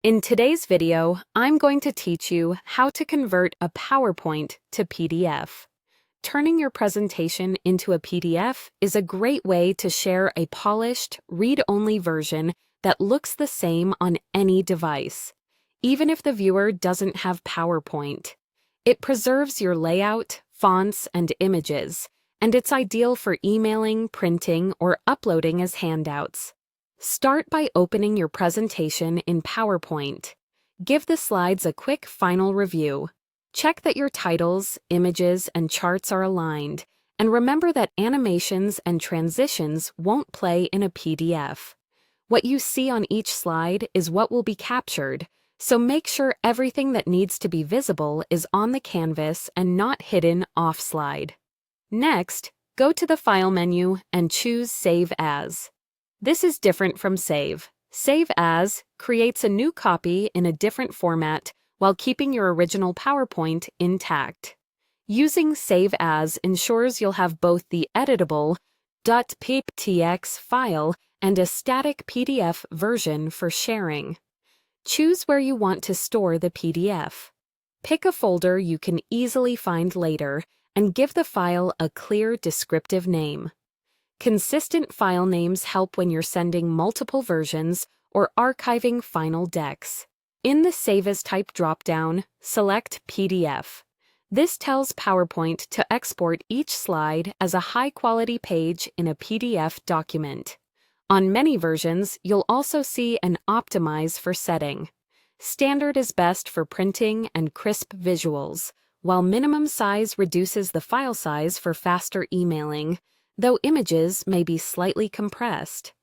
In today's video, I'm going to teach you how to convert a PowerPoint to PDF. Turning your presentation into a PDF is a great way to share a polished, read-only version that looks the same on any device, even if the viewer doesn't have PowerPoint. It preserves your layout, fonts, and images, and it's ideal for emailing, printing, or uploading as handouts. Start by opening your presentation in PowerPoint. Give the slides a quick final review. Check that your titles, images, and charts are aligned, and remember that animations and transitions won't play in a PDF. What you see on each slide is what will be captured, so make sure everything that needs to be visible is on the canvas and not hidden off-slide. Next, go to the File menu and choose Save As. This is different from Save. Save As creates a new copy in a different format while keeping your original PowerPoint intact. Using Save As ensures you'll have both the editable .pptx file and a static PDF version for sharing. Choose where you want to store the PDF. Pick a folder you can easily find later and give the file a clear descriptive name. Consistent file names help when you're sending multiple versions or archiving final decks. In the Save As Type dropdown, select PDF. This tells PowerPoint to export each slide as a high-quality page in a PDF document. On many versions, you'll also see an Optimize for setting. Standard is best for printing and crisp visuals, while minimum size reduces the file size for faster emailing, though images may be slightly compressed.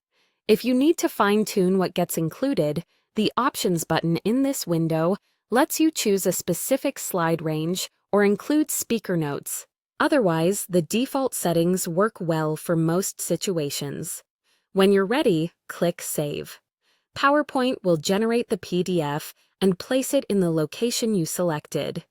If you need to fine-tune what gets included, the Options button in this window lets you choose a specific slide range or include speaker notes. Otherwise, the default settings work well for most situations. When you're ready, click Save. PowerPoint will generate the PDF and place it in the location you selected.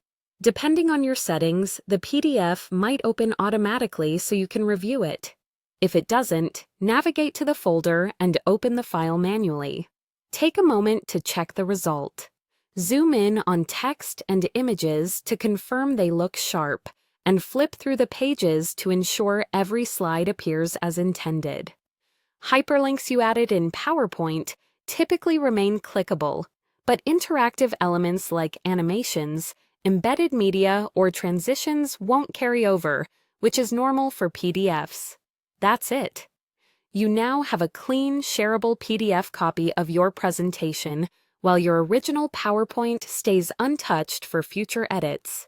Depending on your settings, the PDF might open automatically so you can review it. If it doesn't, navigate to the folder and open the file manually. Take a moment to check the result. Zoom in on text and images to confirm they look sharp, and flip through the pages to ensure every slide appears as intended. Hyperlinks you added in PowerPoint typically remain clickable, but interactive elements like animations, embedded media, or transitions won't carry over, which is normal for PDFs. That's it. You now have a clean, shareable PDF copy of your presentation, while your original PowerPoint stays untouched for future edits.